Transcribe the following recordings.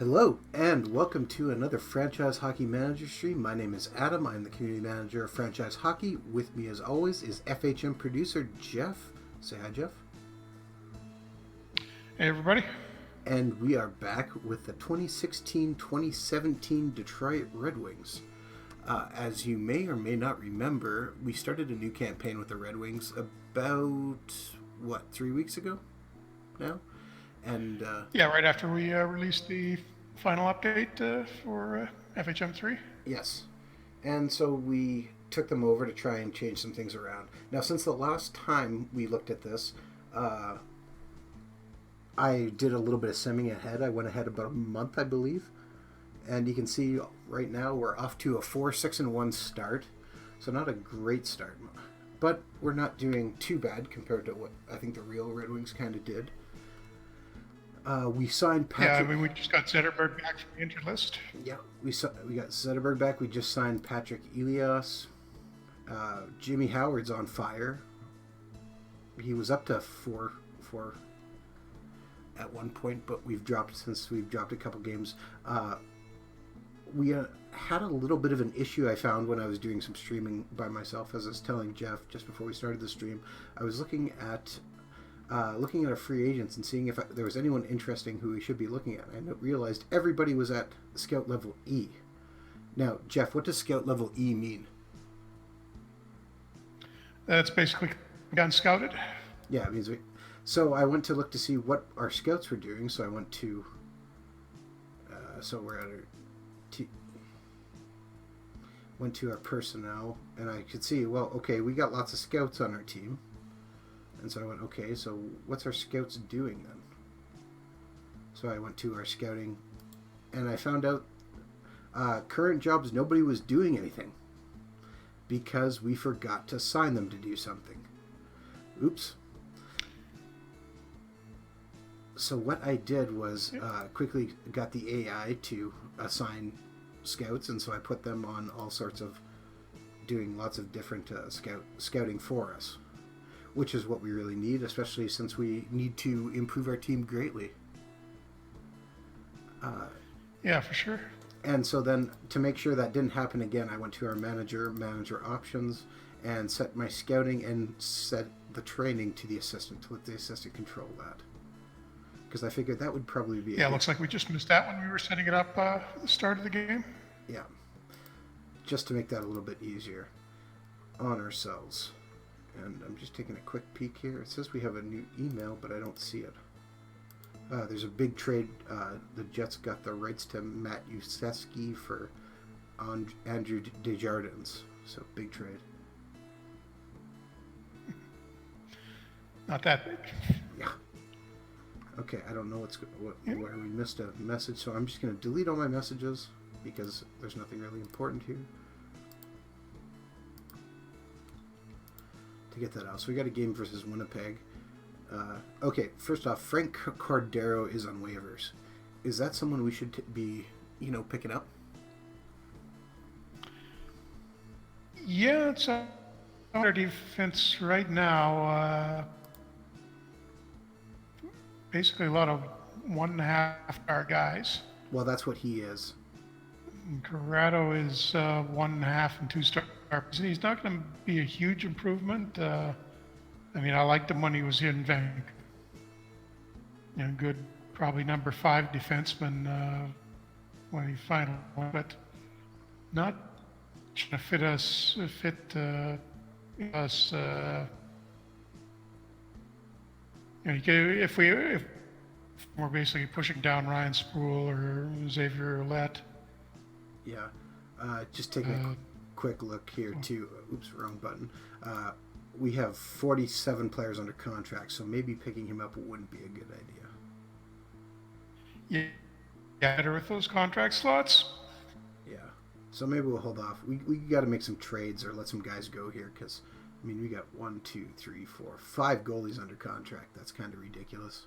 Hello, and welcome to another Franchise Hockey Manager stream. My name is Adam. I'm the Community Manager of Franchise Hockey. With me, as always, is FHM producer Jeff. Say hi, Jeff. Hey, everybody. And we are back with the 2016-2017 Detroit Red Wings. As you may or may not remember, we started a new campaign with the Red Wings about, 3 weeks ago now? And Yeah, right after we released the final update for FHM3. yes. And so we took them over to try and change some things around. Now, since the last time we looked at this, I did a little bit of simming ahead. I went ahead about a month, I believe. And you can see right now we're off to a 4-6-1 start. So not a great start. But we're not doing too bad compared to what I think the real Red Wings kind of did. We signed Patrick. Yeah, we just got Zetterberg back from the injured list. Yeah, we got Zetterberg back. We just signed Patrick Elias. Jimmy Howard's on fire. He was up to four at one point, but we've dropped a couple games. We had a little bit of an issue I found when I was doing some streaming by myself. As I was telling Jeff just before we started the stream, I was looking at our free agents and seeing if there was anyone interesting who we should be looking at. I realized everybody was at scout level E. Now, Jeff, what does scout level E mean? That's basically got scouted. Yeah, it means we. So I went to look to see what our scouts were doing. So I went to. So we're at our. Went to our personnel, and I could see. Well, okay, we got lots of scouts on our team. And so I went, okay, so what's our scouts doing then? So I went to our scouting, and I found out current jobs, nobody was doing anything because we forgot to assign them to do something. Oops. So what I did was quickly got the AI to assign scouts, and so I put them on all sorts of doing lots of different scouting for us, which is what we really need, especially since we need to improve our team greatly. Yeah, for sure. And so then, to make sure that didn't happen again, I went to our manager options, and set my scouting and set the training to the assistant to let the assistant control that. Because I figured that would probably be. Yeah, it looks like we just missed that when we were setting it up at the start of the game. Yeah. Just to make that a little bit easier on ourselves. And I'm just taking a quick peek here. It says we have a new email, but I don't see it. There's a big trade. The Jets got the rights to Matt Useski for Andrew Desjardins. So, big trade. Not that big. Yeah. Okay, I don't know where we missed a message, so I'm just going to delete all my messages because there's nothing really important here. To get that out. So we got a game versus Winnipeg. Okay, first off, Frank Cordero is on waivers. Is that someone we should be, picking up? Yeah, it's our defense right now. Basically, a lot of 1.5-star guys. Well, that's what he is. Corrado is 1.5 and 2-star. He's not going to be a huge improvement. I mean, I liked him when he was in Vancouver. Good, probably number 5 defenseman when he finally went, but not going to fit us. If we're basically pushing down Ryan Sproul or Xavier Ouellette. Yeah, just taking a quick look here too. Oops, wrong button. We have 47 players under contract, so maybe picking him up wouldn't be a good idea. Yeah, better with those contract slots. Yeah, so maybe we'll hold off. We got to make some trades or let some guys go here because, I mean, we got 1, 2, 3, 4, 5 goalies under contract. That's kind of ridiculous.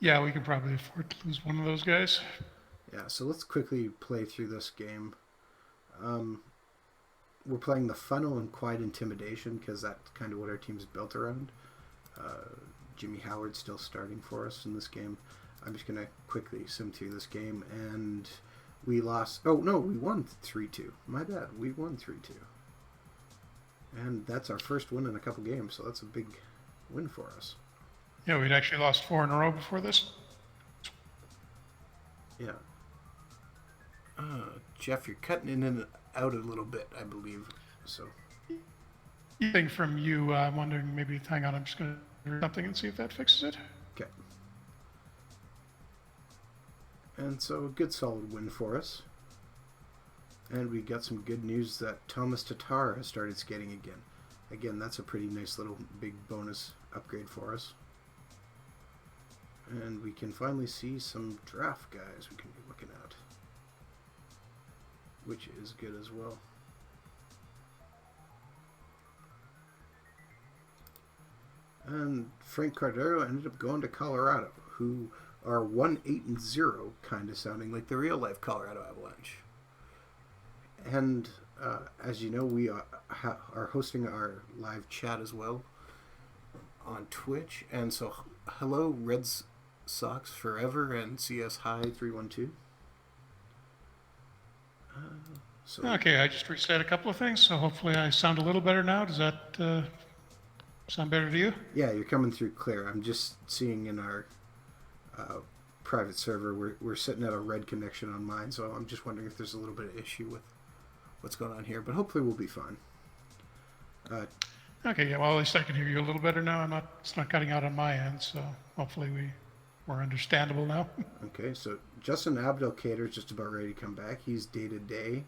Yeah, we could probably afford to lose one of those guys. Yeah, so let's quickly play through this game. We're playing the funnel and quiet intimidation because that's kind of what our team's built around. Jimmy Howard still starting for us in this game. I'm just going to quickly sim through this game, and we lost. Oh, no, we won 3-2. My bad. We won 3-2. And that's our first win in a couple games, so that's a big win for us. Yeah, we'd actually lost 4 in a row before this. Yeah. Jeff, you're cutting in and out a little bit, I believe. So. Thing from you, I'm wondering, maybe, hang on, I'm just going to do something and see if that fixes it. Okay. And so a good solid win for us. And we got some good news that Thomas Tatar has started skating again. Again, that's a pretty nice little big bonus upgrade for us. And we can finally see some draft guys we can be looking at, which is good as well. And Frank Cardero ended up going to Colorado, who are 1-8-0, kind of sounding like the real life Colorado Avalanche. And as you know, we are hosting our live chat as well on Twitch. And so, hello, Red Sox Forever and CS High 312. Okay, I just reset a couple of things, so hopefully I sound a little better now. Does that sound better to you? Yeah, you're coming through clear. I'm just seeing in our private server, we're sitting at a red connection on mine, so I'm just wondering if there's a little bit of issue with what's going on here, but hopefully we'll be fine. Okay, yeah, well, at least I can hear you a little better now. It's not cutting out on my end, so hopefully we're understandable now. Okay, so Justin Abdelkader is just about ready to come back. He's day-to-day.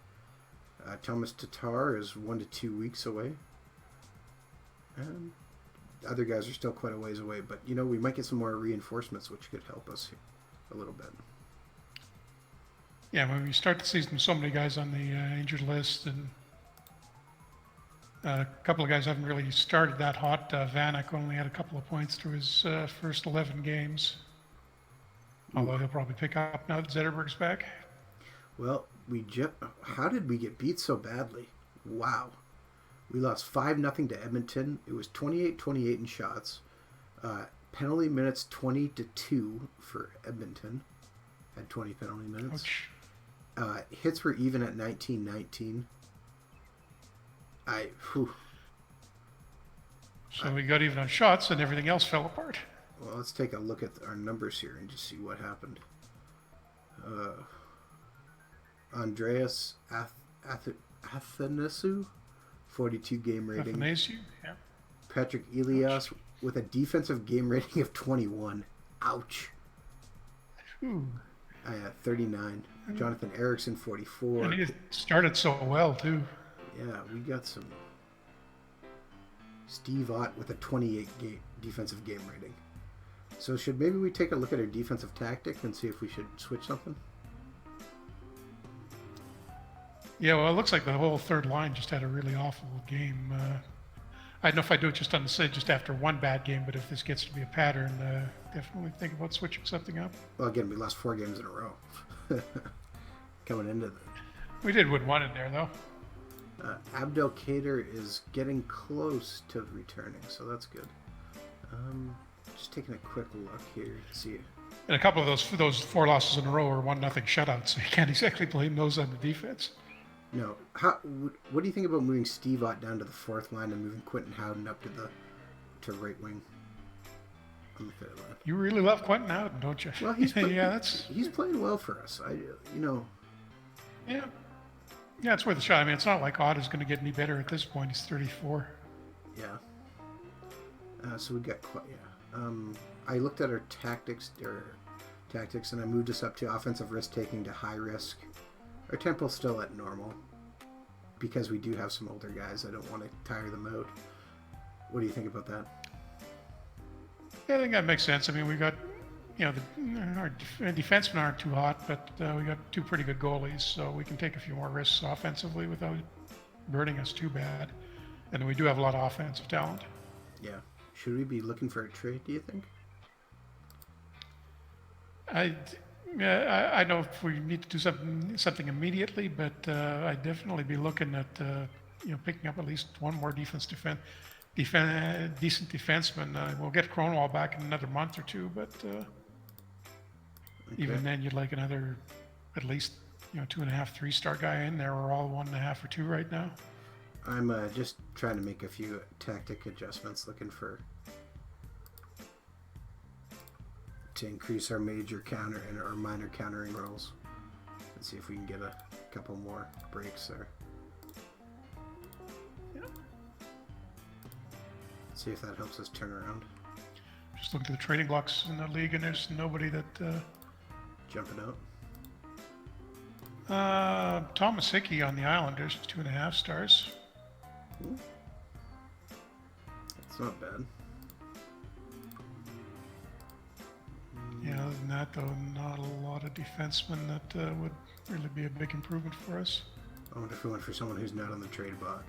Thomas Tatar is 1 to 2 weeks away. And the other guys are still quite a ways away, but, you know, we might get some more reinforcements, which could help us a little bit. Yeah, when we start the season, so many guys on the injured list, and a couple of guys haven't really started that hot. Vanek only had a couple of points through his first 11 games. Although he'll probably pick up now that Zetterberg's back. Well, how did we get beat so badly? Wow. We lost 5-0 to Edmonton. It was 28-28 in shots. Penalty minutes 20-2 for Edmonton. Had 20 penalty minutes. Ouch. Hits were even at 19-19. So we got even on shots and everything else fell apart. Well, let's take a look at our numbers here and just see what happened. Andreas Athanasiou, 42 game rating. Athanasiou, yeah. Patrick Elias with a defensive game rating of 21. Ouch. Ooh. 39. Jonathan Ericsson, 44. And he started so well, too. Yeah, we got some. Steve Ott with a 28 defensive game rating. So maybe we take a look at our defensive tactic and see if we should switch something? Yeah, well, it looks like the whole third line just had a really awful game. I don't know if I do it just after one bad game, but if this gets to be a pattern, definitely think about switching something up. Well, again, we lost 4 games in a row. Coming into that. We did win one in there, though. Abdelkader is getting close to returning, so that's good. Just taking a quick look here to see. And a couple of those 4 losses in a row are 1-0 shutouts, so you can't exactly blame those on the defense. No. What do you think about moving Steve Ott down to the 4th line and moving Quentin Howden up to right wing on the 3rd line? You really love Quentin Howden, don't you? Well, he's he's playing well for us. Yeah, it's worth a shot. I mean, it's not like Ott is going to get any better at this point. He's 34. Yeah. So we got I looked at our tactics, and I moved us up to offensive risk taking to high risk. Our tempo's still at normal because we do have some older guys. I don't want to tire them out. What do you think about that? Yeah, I think that makes sense. I mean, we got, our defensemen aren't too hot, but we got 2 pretty good goalies, so we can take a few more risks offensively without burning us too bad. And then we do have a lot of offensive talent. Yeah. Should we be looking for a trade, do you think? I know if we need to do something immediately, but I'd definitely be looking at picking up at least one more decent defenseman. We'll get Kronwall back in another month or two, but even then, you'd like another, at least 2.5, 3-star guy in there. We're all 1.5 or 2 right now. I'm just trying to make a few tactic adjustments, looking to increase our major counter and our minor countering rolls. Let's see if we can get a couple more breaks there. Yeah. See if that helps us turn around. Just looked at the trading blocks in the league, and there's nobody that. Jumping out. Thomas Hickey on the Islanders, 2.5 stars. Ooh. That's not bad. Yeah, other than that, though, not a lot of defensemen that would really be a big improvement for us. I wonder if we went for someone who's not on the trade block.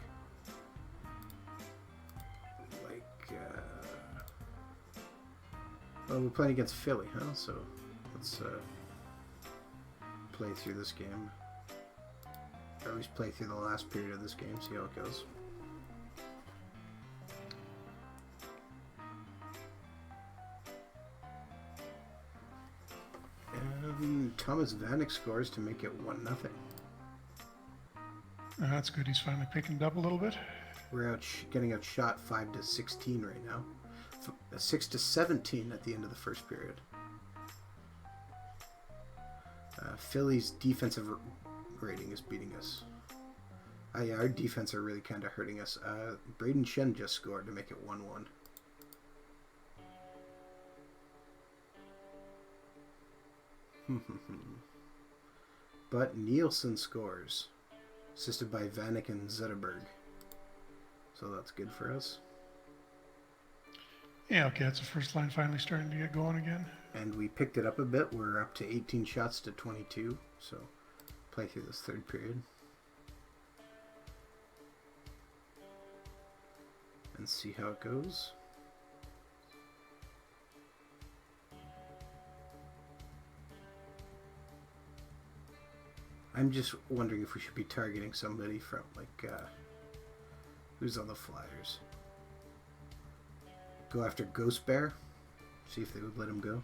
Well, we're playing against Philly, huh? So let's play through this game. Or at least play through the last period of this game, see how it goes. And Thomas Vanek scores to make it 1-0. That's good. He's finally picking it up a little bit. We're getting outshot 5-16 right now. 6-17 at the end of the first period. Philly's defensive rating is beating us. Yeah, our defense are really kind of hurting us. Braden Shen just scored to make it 1-1. But Nielsen scores, assisted by Vanek and Zetterberg. So that's good for us. Yeah, okay, that's the first line finally starting to get going again. And we picked it up a bit. We're up to 18 shots to 22. So play through this third period. And see how it goes. I'm just wondering if we should be targeting somebody from, like, who's on the Flyers? Go after Ghost Bear? See if they would let him go?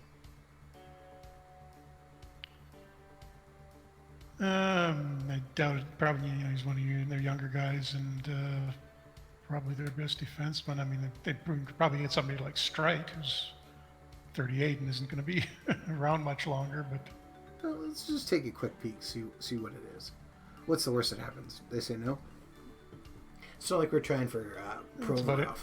I doubt it. Probably, he's one of their younger guys, and probably their best defenseman. I mean, they'd probably get somebody like Strite, who's 38 and isn't going to be around much longer, but... Well, let's just take a quick peek, see what it is. What's the worst that happens? They say no? It's not like we're trying for Provorov.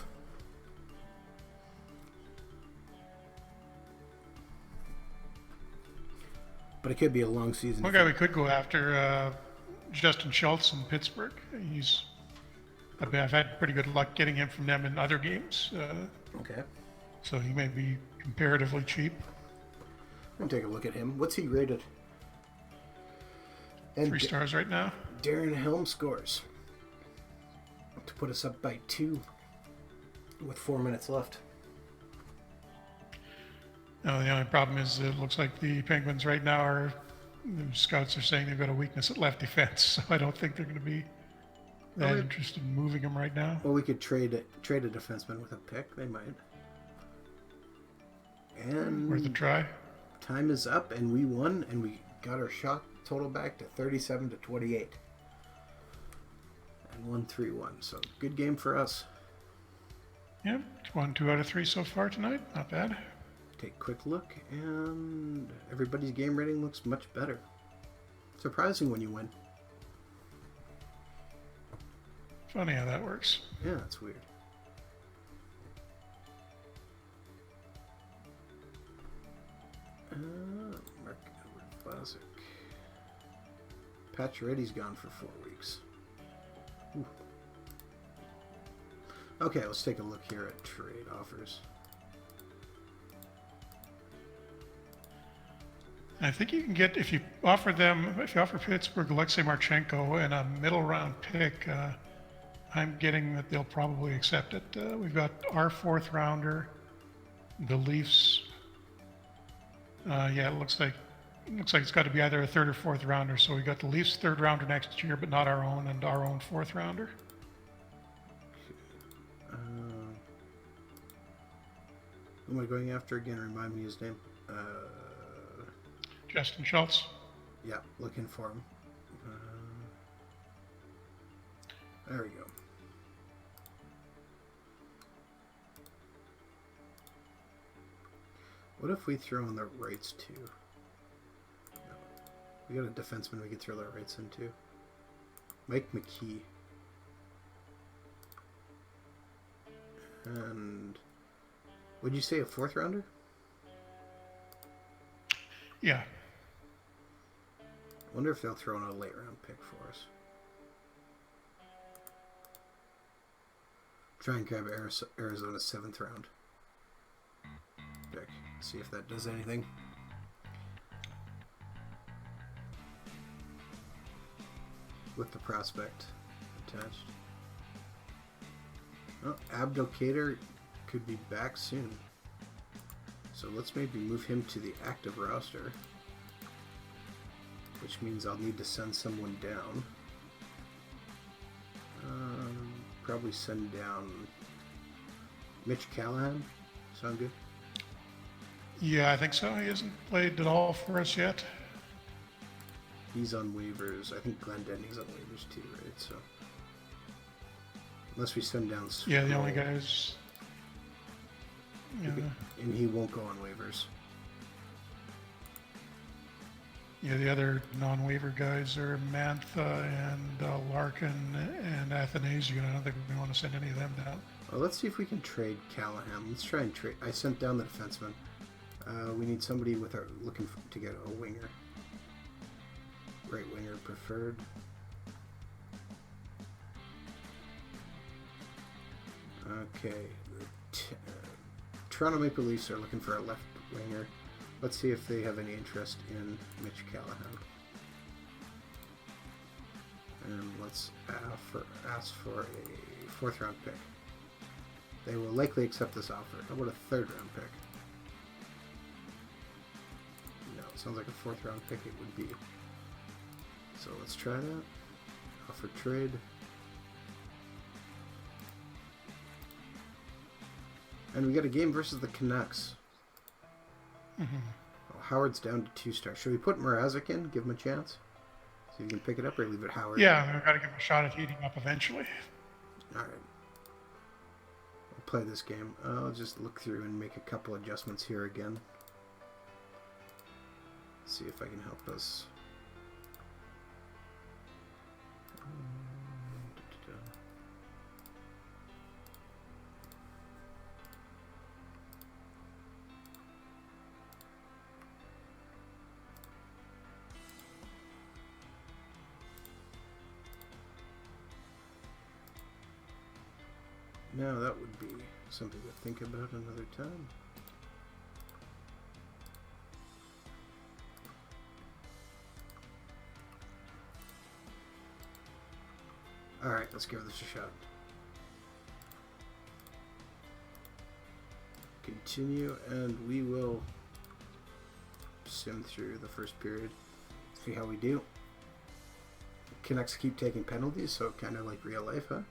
But it could be a long season. One guy we could go after, Justin Schultz in Pittsburgh. I've had pretty good luck getting him from them in other games. Okay. So he may be comparatively cheap. I'm going to take a look at him. What's he rated? And 3 stars right now. Darren Helm scores to put us up by 2 with 4 minutes left. No, the only problem is it looks like the Penguins right now the scouts are saying they've got a weakness at left defense, so I don't think they're going to be that interested in moving him right now. Well, we could trade a defenseman with a pick. They might. And worth a try. Time is up, and we won, and we got our shot total back to 37-28. And won 3-1. So good game for us. Yep, won 2 out of 3 so far tonight. Not bad. Take a quick look, and everybody's game rating looks much better. Surprising when you win. Funny how that works. Yeah, that's weird. Mark Edward Vlasic. Pacioretty's gone for 4 weeks. Ooh. Okay, let's take a look here at trade offers. I think you can get, if you offer Pittsburgh Alexei Marchenko and a middle round pick, I'm getting that they'll probably accept it. We've got our 4th rounder, the Leafs. Yeah, it looks like it's got to be either a 3rd or 4th rounder. So we got the Leafs 3rd rounder next year, but not our own, and our own 4th rounder. Who am I going after again? Remind me his name. Justin Schultz. Yeah, looking for him. There we go. What if we throw in the rights too? No. We got a defenseman we could throw the rights into. Mike McKee. And would you say a 4th rounder? Yeah. I wonder if they'll throw in a late round pick for us. Try and grab Arizona's 7th round pick. See if that does anything. With the prospect attached. Oh, Abdelkader could be back soon. So let's maybe move him to the active roster. Which means I'll need to send someone down. Probably send down Mitch Callahan. Sound good? Yeah, I think so. He hasn't played at all for us yet. He's on waivers. I think Glenn Denny's on waivers too, right? So unless we send down Sproul, Yeah, the only guys. Yeah, and he won't go on waivers. yeah, the other non-waiver guys are Mantha and Larkin and Athanasiu. I don't think we want to send any of them down. Well, let's see if we can trade Callahan. Let's try and trade. I sent down the defenseman. We need somebody with our to get a winger. Right winger preferred. Okay. Toronto Maple Leafs are looking for a left winger. Let's see if they have any interest in Mitch Callahan. And let's ask for a 4th round pick. They will likely accept this offer. How about a 3rd round pick? No, it sounds like a 4th round pick it would be. So let's try that. Offer trade. And we got a game versus the Canucks. Mm-hmm. Well, Howard's down to 2 stars. Should we put Mrazek in? Give him a chance? See if you can pick it up, or leave it Howard? Yeah, we've got to give him a shot at heating up eventually. All right. We'll play this game. I'll just look through and make a couple adjustments here again. See if I can help us. Now that would be something to think about another time. Alright, let's give this a shot. Continue, and we will sim through the first period. See how we do. Canucks keep taking penalties, so kind of like real life, huh?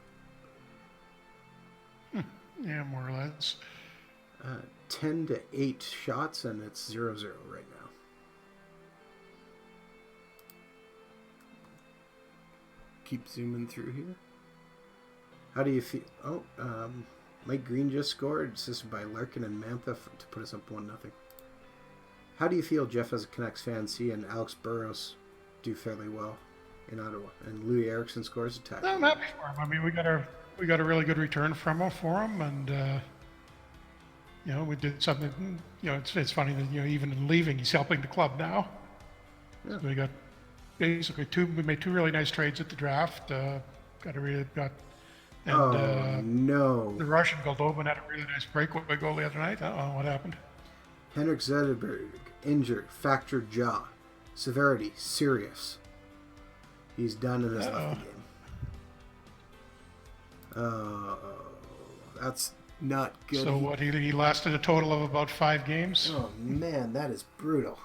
Yeah, more or less. 10 to 8 shots, and it's 0-0 right now. Keep zooming through here. How do you feel? Oh, Mike Green just scored, assisted by Larkin and Mantha to put us up 1-0. How do you feel, Jeff, as a Canucks fan, seeing Alex Burrows do fairly well in Ottawa, and Louis Eriksson scores a tie? I'm happy for him. I mean, we got a really good return for him, and you know, we did something. You know, it's funny that, you know, even in leaving, he's helping the club now. Yeah. So we got basically we made 2 really nice trades at the draft. No. The Russian Goldobin had a really nice breakaway goal the other night. I don't know what happened. Henrik Zetterberg, injured, fractured jaw. Severity, serious. He's done and has left the game. That's not good. So what, he lasted a total of about 5 games? Oh, man, that is brutal.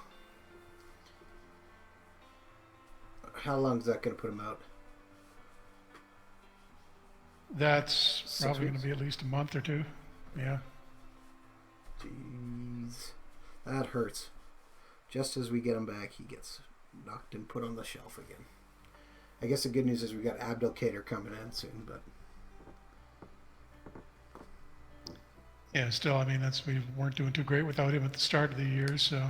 How long is that going to put him out? That's 6 probably going weeks? to be at least a month or 2. Yeah. Jeez. That hurts. Just as we get him back, he gets knocked and put on the shelf again. I guess the good news is we got Abdelkader coming in soon, but... Yeah, still, I mean, we weren't doing too great without him at the start of the year, so...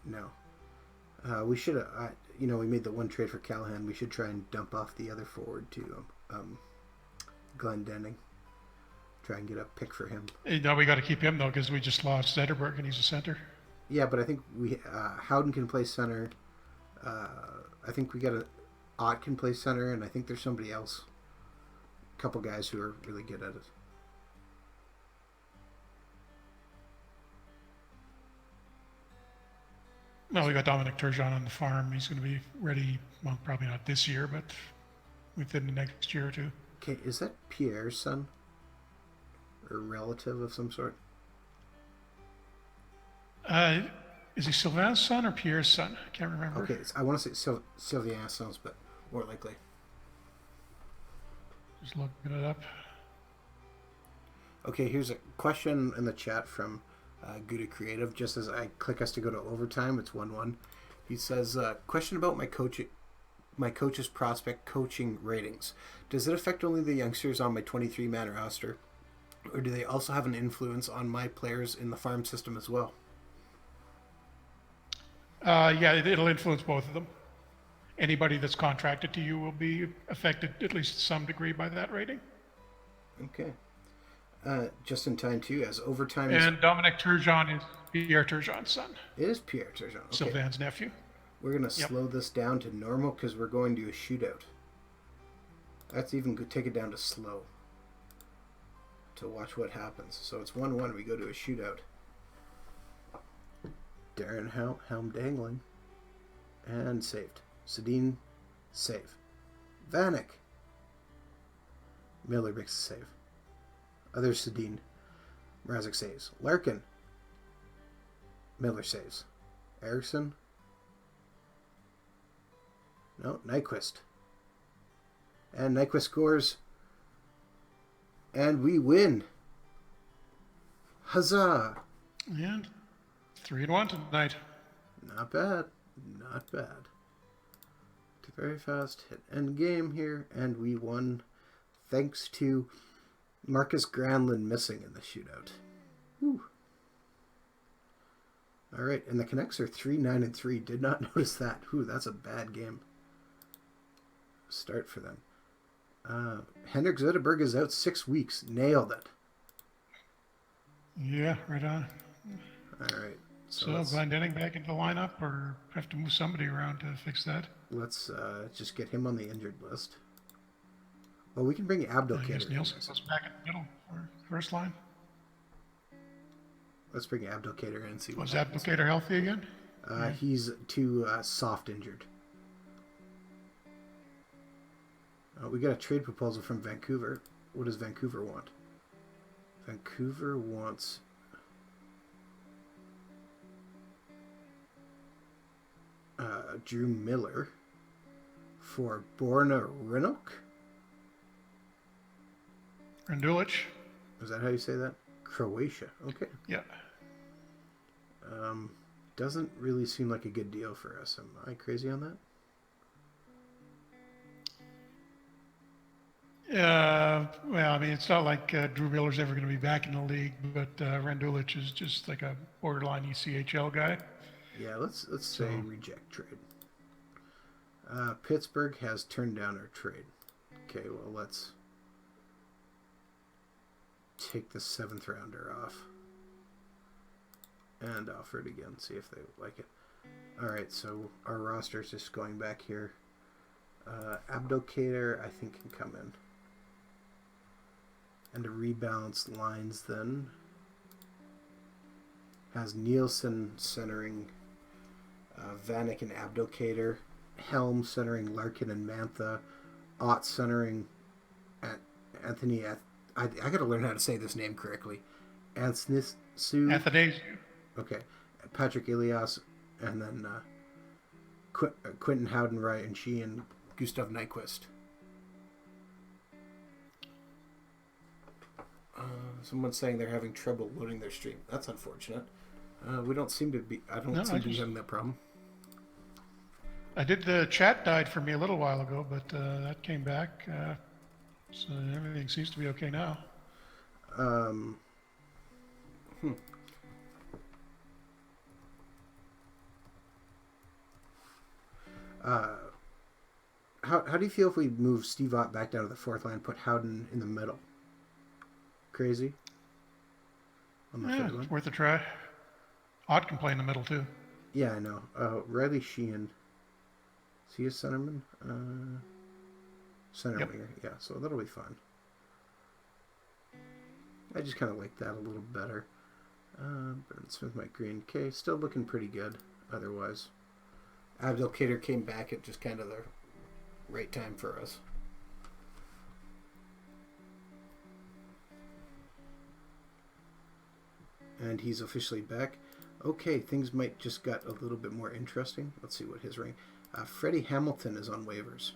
No. We should have... we made the one trade for Callahan. We should try and dump off the other forward to Glenn Denning. Try and get a pick for him. Now we got to keep him, though, because we just lost Zetterberg, and he's a center. Yeah, but I think Howden can play center. I think we got Ott can play center, and I think there's somebody else. A couple guys who are really good at it. Well, we got Dominic Turgeon on the farm. He's going to be ready, well, probably not this year, but within the next year or two. Okay, is that Pierre's son? Or relative of some sort? Is he Sylvain's son or Pierre's son? I can't remember. Okay, I want to say Sylvain's sons, but more likely. Just looking it up. Okay, here's a question in the chat from Gouda Creative. Just as I click us to go to overtime, it's 1-1. He says, question about my coach's prospect coaching ratings. Does it affect only the youngsters on my 23-man roster? Or do they also have an influence on my players in the farm system as well? Yeah, it'll influence both of them. Anybody that's contracted to you will be affected at least to some degree by that rating. Okay. Just in time, too, as overtime and Dominic Turgeon is Pierre Turgeon's son. It is Pierre Turgeon. Okay. Sylvain's nephew. We're going to slow this down to normal because we're going to a shootout. That's even good. Take it down to slow to watch what happens. So it's 1-1. We go to a shootout. Darren Helm dangling. And saved. Sedin, save. Vanek. Miller makes a save. Other Sedin. Mrazek saves. Larkin. Miller saves. Eriksson. No, Nyquist. And Nyquist scores. And we win. Huzzah! And 3-1 tonight. Not bad. Not bad. Very fast hit end game here, and we won thanks to Marcus Granlund missing in the shootout. Whew. All right, and the Canucks are 3-9-3. Did not notice that. Whew, that's a bad game. Start for them. Henrik Zetterberg is out 6 weeks. Nailed it. Yeah, right on. All right. So Glenn Denning back into the lineup, or have to move somebody around to fix that? Let's just get him on the injured list. Well, we can bring Abdelkader. I guess Nielsen goes back in the middle for first line. Let's bring Abdelkader in and see what Was Abdelkader healthy again? He's too soft injured. We got a trade proposal from Vancouver. What does Vancouver want? Vancouver wants... Drew Miller for Borna Rinok. Randulic. Is that how you say that? Croatia. Okay. Yeah. Doesn't really seem like a good deal for us. Am I crazy on that? Well, I mean, it's not like Drew Miller's ever going to be back in the league, but Randulic is just like a borderline ECHL guy. Yeah, let's say reject trade. Pittsburgh has turned down our trade. Okay, well, let's take the 7th rounder off and offer it again, see if they like it. Alright, so our roster is just going back here. Abdelkader, I think, can come in. And to rebalance lines then has Nielsen centering Vanek and Abdelkader, Helm centering Larkin and Mantha, Ott centering Anthony. I got to learn how to say this name correctly. Anthony. Okay, Patrick Elias, and then Quentin Howden, Ryan Shee, and Gustav Nyquist. Someone's saying they're having trouble loading their stream. That's unfortunate. We don't seem to be. I don't No, seem to be having that problem. I did. The chat died for me a little while ago, but that came back. So everything seems to be okay now. How do you feel if we move Steve Ott back down to the fourth line, put Howden in the middle? Crazy? On the third line? It's worth a try. Ott can play in the middle too. Yeah, I know. Riley Sheehan. Is he a centerman? Center winger. Yeah, so that'll be fun. I just kind of like that a little better. Burton Smith, Mike Green. Okay, still looking pretty good otherwise. Abdelkader came back at just kind of the right time for us. And he's officially back. Okay, things might just got a little bit more interesting. Let's see what his rank. Freddie Hamilton is on waivers.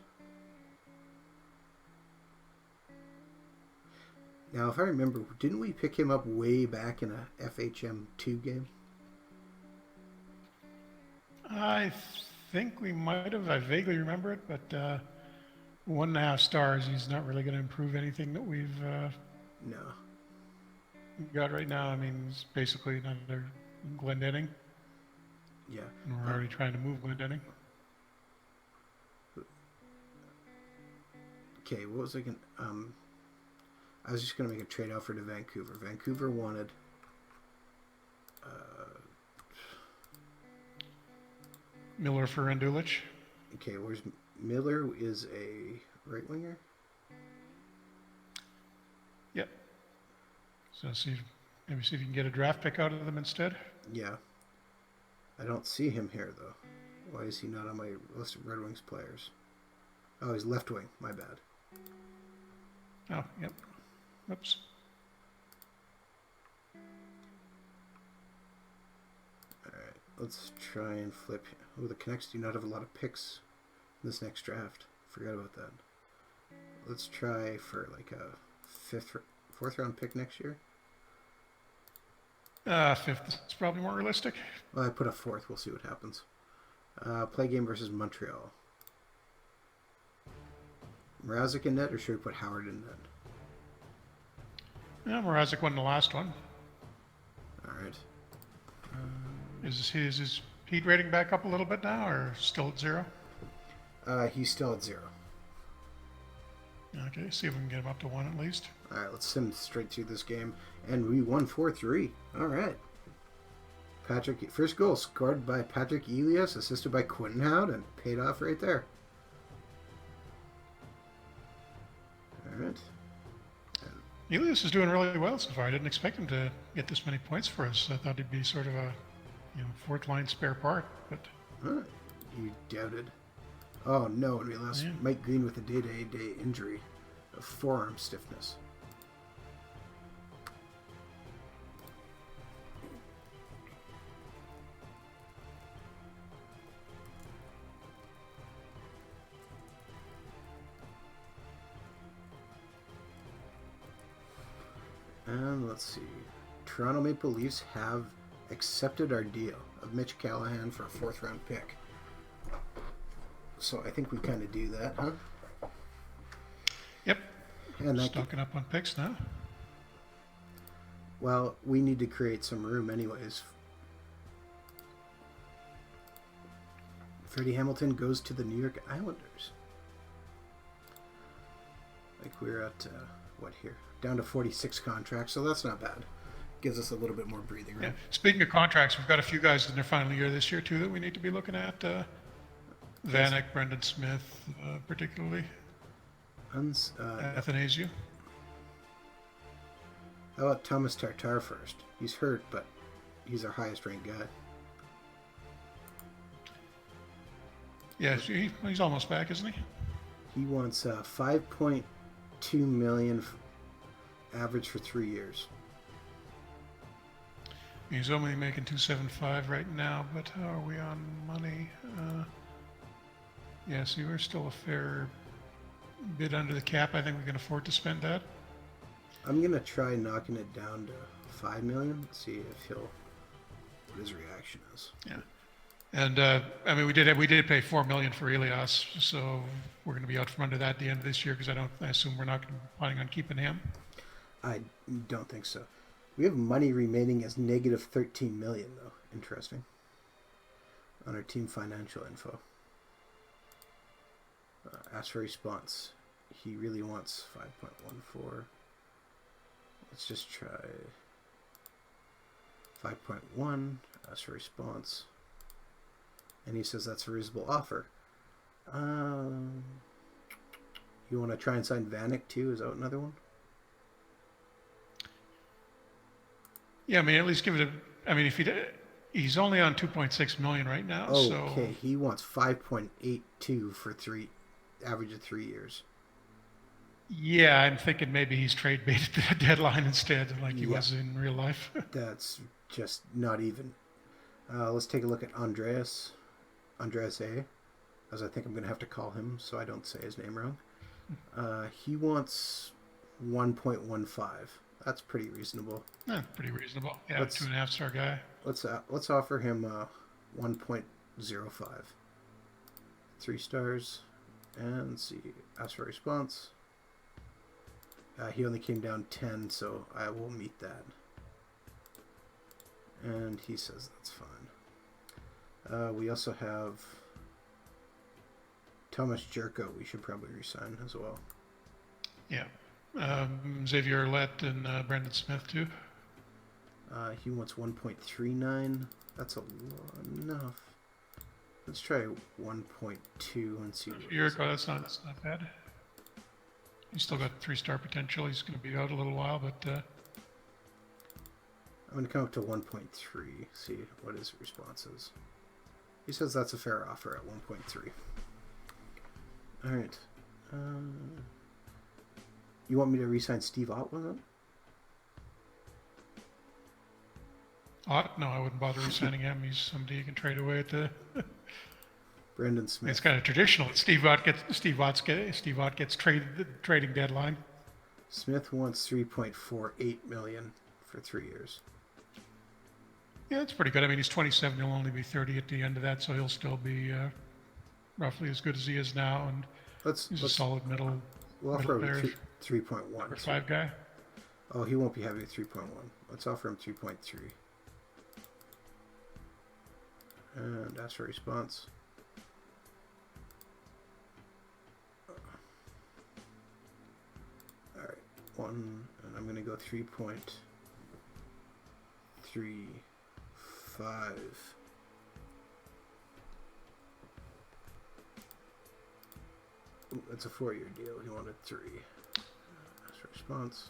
Now, if I remember, didn't we pick him up way back in a FHM2 game? I think we might have. I vaguely remember it, but 1.5 stars. He's not really going to improve anything that we've No. got right now. I mean, he's basically another Glendenning. Yeah. And we're already trying to move Glendenning. Okay, what was I going to... I was just going to make a trade offer to Vancouver. Vancouver wanted... Miller for Rendulic. Okay, where's... Miller is a right winger? Yep. So maybe see if you can get a draft pick out of them instead. Yeah. I don't see him here, though. Why is he not on my list of Red Wings players? Oh, he's left wing. My bad. Oh, yep. Oops. Alright, let's try and flip. Oh, the Canucks do not have a lot of picks in this next draft. Forgot about that. Let's try for like a fourth round pick next year. Fifth is probably more realistic. Well, I put a fourth. We'll see what happens. Play game versus Montreal. Mrazek in net, or should we put Howard in net? Yeah, Mrazek won the last one. All right. Is his heat rating back up a little bit now, or still at 0? He's still at 0. Okay, see if we can get him up to 1 at least. All right, let's send straight through this game, and we won 4-3. All right. First goal scored by Patrick Elias, assisted by Quentin Howden. Paid off right there. All right. Elias is doing really well so far. I didn't expect him to get this many points for us. I thought he'd be sort of a fourth line spare part, but you doubted. Oh no, and we lost Mike Green with a day-to-day injury of forearm stiffness. And let's see. Toronto Maple Leafs have accepted our deal of Mitch Callahan for a fourth round pick. So I think we kind of do that, huh? Yep. And stocking up on picks now. Well, we need to create some room anyways. Freddie Hamilton goes to the New York Islanders. Like we're at, what here? Down to 46 contracts, so that's not bad. Gives us a little bit more breathing room. Yeah. Speaking of contracts, we've got a few guys in their final year this year too that we need to be looking at. Vanek, Brendan Smith, particularly. Athanasiou. How about Thomas Tatar first? He's hurt, but he's our highest ranked guy. Yeah, he's almost back, isn't he? He wants 5.2 million average for 3 years. He's only making 275 right now, but how are we on money? Yeah, see, we're still a fair bit under the cap. I think we can afford to spend that. I'm gonna try knocking it down to 5 million. See if what his reaction is. Yeah. And I mean, we did pay 4 million for Elias, so we're going to be out from under that at the end of this year because I assume we're not going to be planning on keeping him. I don't think so. We have money remaining as negative 13 million though. Interesting. On our team financial info. Ask for response. He really wants 5.14. Let's just try 5.1. Ask for response. And he says that's a reasonable offer. You want to try and sign Vanek too? Is that another one? Yeah, I mean, at least give it a. I mean, if he's only on 2.6 million right now. Okay, so he wants 5.82 for average of 3 years. yeah, I'm thinking maybe he's trade baited the deadline instead, like he Yeah. was in real life. That's just not even. Let's take a look at Andreas A, as I think I'm going to have to call him so I don't say his name wrong. He wants 1.15. That's pretty reasonable. Yeah, pretty reasonable. Yeah, 2.5-star guy. Let's offer him 1.05. 3 stars. And see. Ask for a response. He only came down 10, so I will meet that. And he says that's fine. We also have Thomas Jerko. We should probably resign as well. Yeah. Xavier Lett and Brendan Smith too. He wants 1.39. That's a lot enough. Let's try 1.2 and see. Jericho, that's not bad. He's still got 3-star potential. He's going to be out a little while, but I'm going to come up to 1.3. See what his response is. He says that's a fair offer at 1.3. All right. You want me to re-sign Steve Ott, was it? Ott? No, I wouldn't bother re-signing him. He's somebody you can trade away at the. Brandon Smith. It's kind of traditional. Steve Ott gets trading deadline. Smith wants 3.48 million for 3 years. Yeah, that's pretty good. I mean, he's 27. He'll only be 30 at the end of that, so he'll still be roughly as good as he is now. And he's a solid middle. We'll offer him 3.1. Number 5 guy. Oh, he won't be having 3.1. Let's offer him 3.3. And ask for a response. All right, 1, and I'm going to go 3.35. Ooh, that's a 4-year deal. He wanted 3. Ask for response.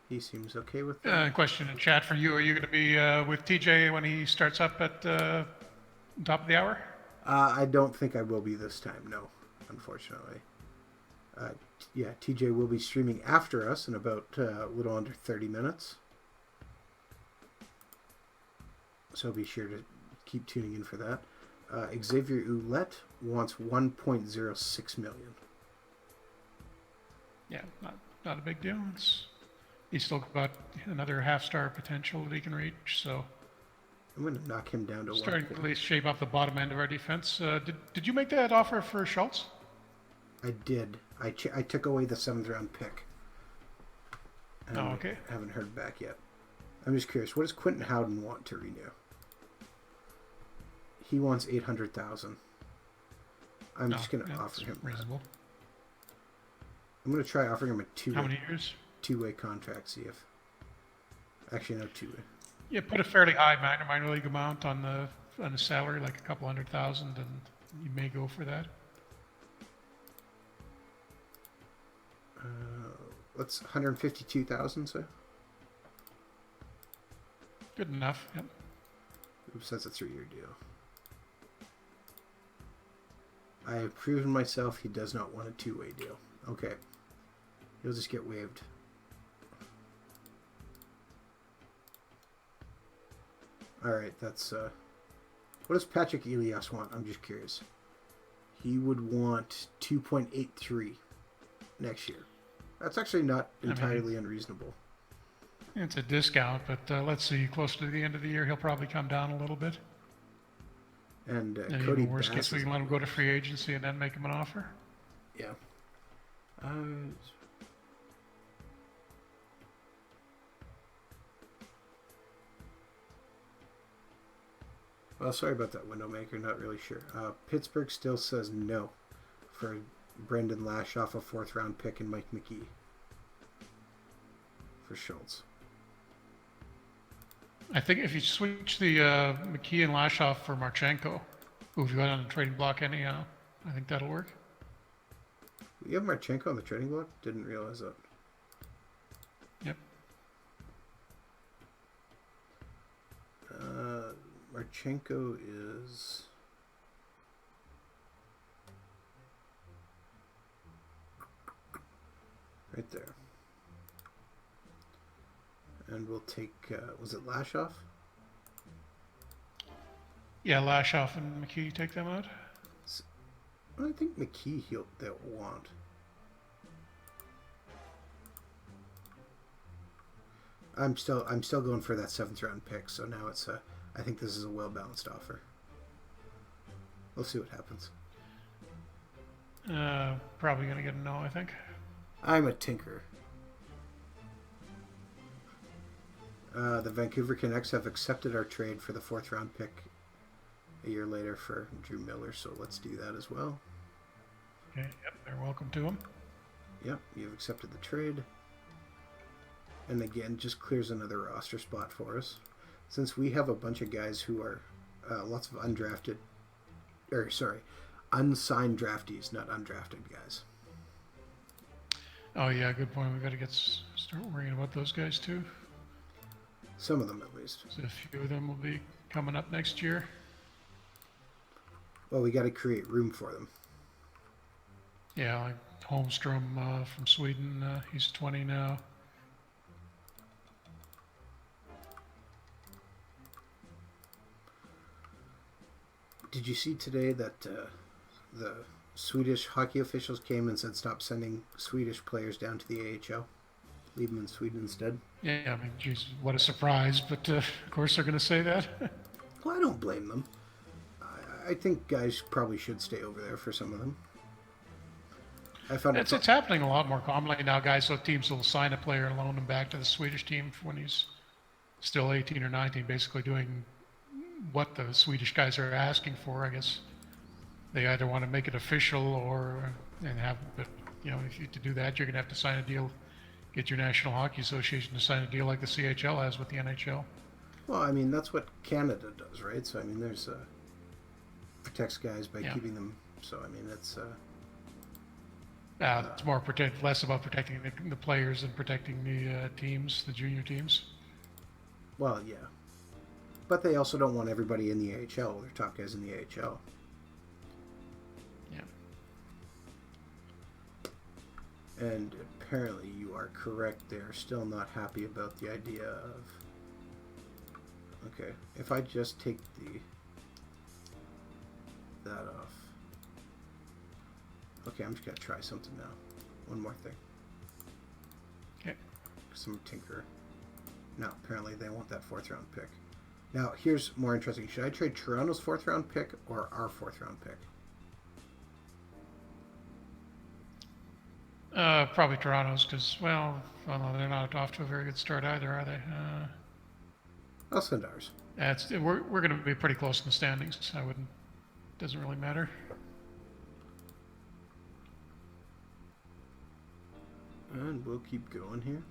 He seems okay with that. Question in chat for you. Are you going to be with TJ when he starts up at top of the hour? I don't think I will be this time, no, unfortunately. Yeah, TJ will be streaming after us in about a little under 30 minutes. So be sure to keep tuning in for that. Xavier Ouellette wants 1.06 million. Yeah, not a big deal. He's still got another 0.5-star potential that he can reach, so I'm going to knock him down to starting to at least shape up the bottom end of our defense. Did you make that offer for Schultz? I did. I took away the 7th round pick. And okay. I haven't heard back yet. I'm just curious. What does Quentin Howden want to renew? He wants 800,000. I'm just going to offer him reasonable. That. I'm going to try offering him a 2-way. How many years? 2-way contract. See if. Actually, no 2-way. Yeah, put a fairly high minor league amount on the salary, like a couple 100,000, and you may go for that. Let's 152,000, say. Good enough. Yep. Oops, that's a 3-year deal. I have proven myself he does not want a 2-way deal. Okay. He'll just get waived. Alright, that's what does Patrick Elias want? I'm just curious. He would want 2.83 next year. That's actually not I mean, entirely unreasonable. it's a discount, but let's see. Close to the end of the year, he'll probably come down a little bit. And And Cody even worst case, Bass we is can let him go to free agency and then make him an offer. yeah. Well, sorry about that, window maker. Not really sure. Pittsburgh still says no for Brendan Lashoff, a fourth-round pick, and Mike McGee for Schultz. I think if you switch the McKee and Lashoff for Marchenko, who we've got on the trading block anyhow, I think that'll work. You have Marchenko on the trading block? Didn't realize that. Yep. Marchenko is... right there. And we'll take, was it Lashoff? Yeah, Lashoff and McKee, take them out. I think McKee they'll want. I'm still going for that 7th round pick, so now it's I think this is a well balanced offer. We'll see what happens. Probably gonna get a no, I think. I'm a tinker. The Vancouver Canucks have accepted our trade for the 4th round pick a year later for Drew Miller, so let's do that as well. Okay, yep, they're welcome to him. Yep, you've accepted the trade. And again, just clears another roster spot for us. Since we have a bunch of guys who are lots of unsigned draftees, not undrafted guys. Oh yeah, good point. We got to start worrying about those guys too. Some of them at least. So a few of them will be coming up next year. Well, we got to create room for them. Yeah, like Holmstrom from Sweden. He's 20 now. Did you see today that the Swedish hockey officials came and said stop sending Swedish players down to the AHL? Leave them in Sweden instead? Yeah, I mean, geez, what a surprise. But of course they're going to say that. Well, I don't blame them. I think guys probably should stay over there for some of them. I found it's happening a lot more commonly now, guys. So teams will sign a player and loan him back to the Swedish team when he's still 18 or 19, basically doing what the Swedish guys are asking for. I guess they either want to make it official but if you to do that, you're going to have to sign a deal, get your National Hockey Association to sign a deal like the CHL has with the NHL. Well, I mean, that's what Canada does, right? So, I mean, there's protects guys by keeping them. So, I mean, it's more less about protecting the players and protecting the teams, the junior teams. Well, yeah. But they also don't want everybody in the AHL. They're top guys in the AHL. Yeah. And apparently you are correct. They're still not happy about the idea of... Okay, if I just take that off. Okay, I'm just going to try something now. One more thing. Okay. Some tinker. Now, apparently they want that 4th round pick. Now, here's more interesting. Should I trade Toronto's 4th round pick or our 4th round pick? Probably Toronto's because, well, no, they're not off to a very good start either, are they? I'll send ours. We're going to be pretty close in the standings. Doesn't really matter. And we'll keep going here.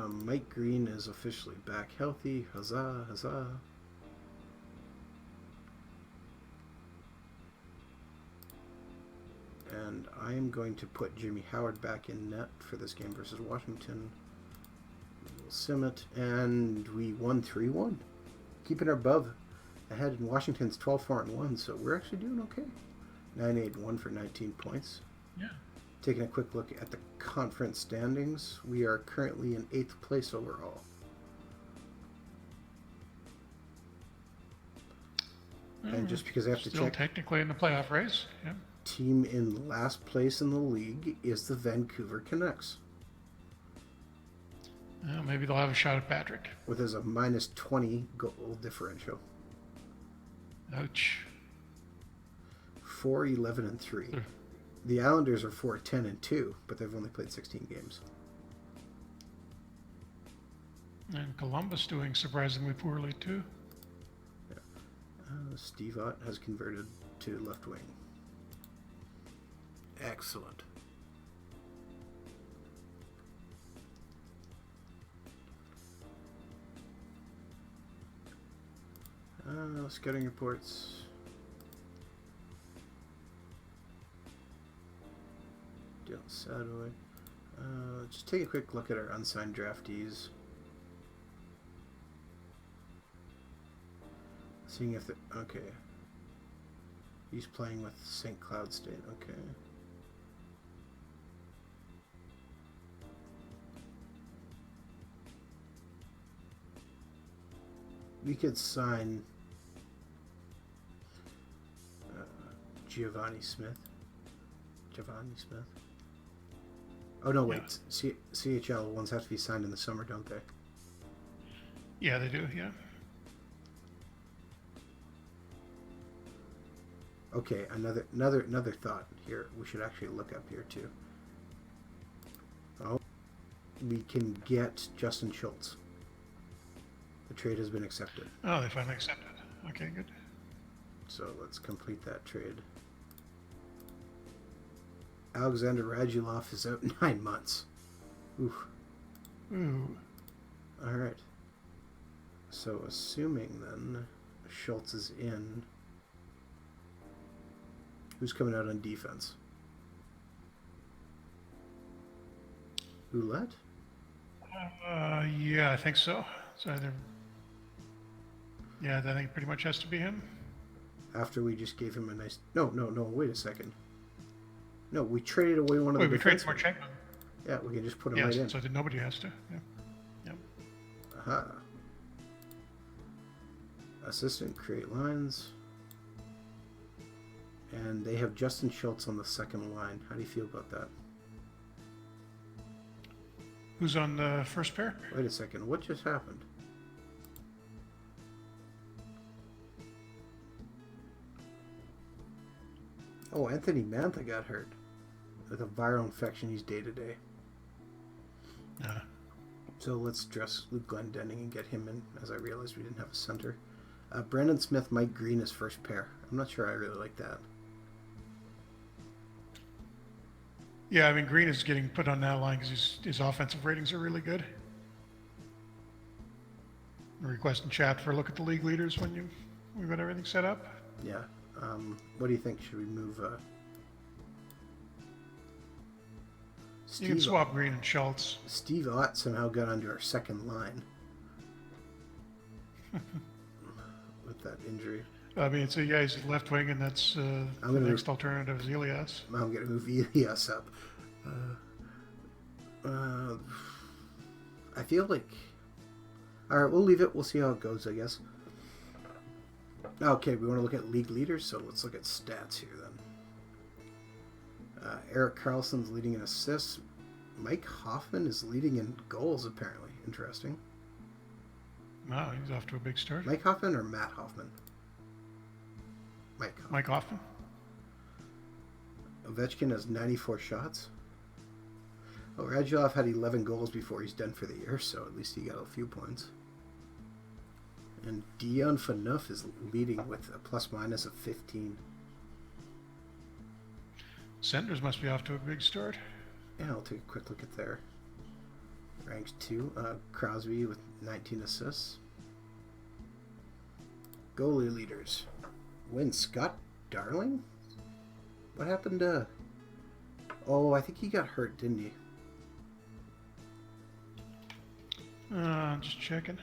Mike Green is officially back healthy. Huzzah, huzzah. And I am going to put Jimmy Howard back in net for this game versus Washington. We'll sim it, and we won 3-1. Keeping our ahead in Washington's 12-4-1, so we're actually doing okay. 9-8-1 for 19 points. Yeah. Taking a quick look at the conference standings, we are currently in 8th place overall. And just because I have to Still check... technically in the playoff race. Yeah. team in last place in the league is the Vancouver Canucks, Maybe they'll have a shot at Patrick. with as a minus 20 goal differential. Ouch. 4-11-3. Sure. The Islanders are 4-10-2, but they've only played 16 games. And Columbus doing surprisingly poorly too. Steve Ott has converted to left wing. Excellent. Scouting reports. Dylan Sadoy. Just take a quick look at our unsigned draftees. Seeing if okay. He's playing with St. Cloud State. Okay. We could sign Giovanni Smith. Oh no, wait. Yeah. CHL ones have to be signed in the summer, don't they? Yeah, they do. Yeah. Okay, another thought here. We should actually look up here too. Oh, we can get Justin Schultz. The trade has been accepted. Oh, they finally accepted. Okay, good. So let's complete that trade. Alexander Radulov is out 9 months. Oof. Ooh. All right. So assuming then Schultz is in. Who's coming out on defense? Ouellette? Yeah, I think so. So either. Yeah, I think it pretty much has to be him. After we just gave him a nice. No. Wait a second. No, we traded away one of the. We traded Marchenkov. Yeah, we can just put him right in. So that nobody has to. Yeah. Yep. Aha. Assistant create lines. And they have Justin Schultz on the second line. How do you feel about that? Who's on the first pair? Wait a second. What just happened? Oh, Anthony Mantha got hurt with a viral infection. He's day to day. So let's dress Luke Glendening and get him in, as I realized we didn't have a center. Brandon Smith, Mike Green as first pair. I'm not sure I really like that. Yeah, I mean, Green is getting put on that line because his offensive ratings are really good. Request in chat for a look at the league leaders when we've got everything set up. Yeah. What do you think? Should we move? You can swap Green and Schultz. Steve Ott somehow got onto our second line with that injury. I mean, so yeah, he's left wing, and that's the next alternative is Elias. I'm going to move Elias up. I feel like... Alright, we'll leave it. We'll see how it goes, I guess. Okay, we want to look at league leaders, so let's look at stats here then. Erik Karlsson's leading in assists. Mike Hoffman is leading in goals, apparently. Interesting. Wow, he's off to a big start. Mike Hoffman or Matt Hoffman? Mike Hoffman. Ovechkin has 94 shots. Oh, Radulov had 11 goals before he's done for the year, so at least he got a few points. And Dion Phaneuf is leading with a plus-minus of 15. Senders must be off to a big start. Yeah, I'll take a quick look at their ranked 2. Crosby with 19 assists. Goalie leaders. When Scott Darling? What happened to... Oh, I think he got hurt, didn't he? Just checking.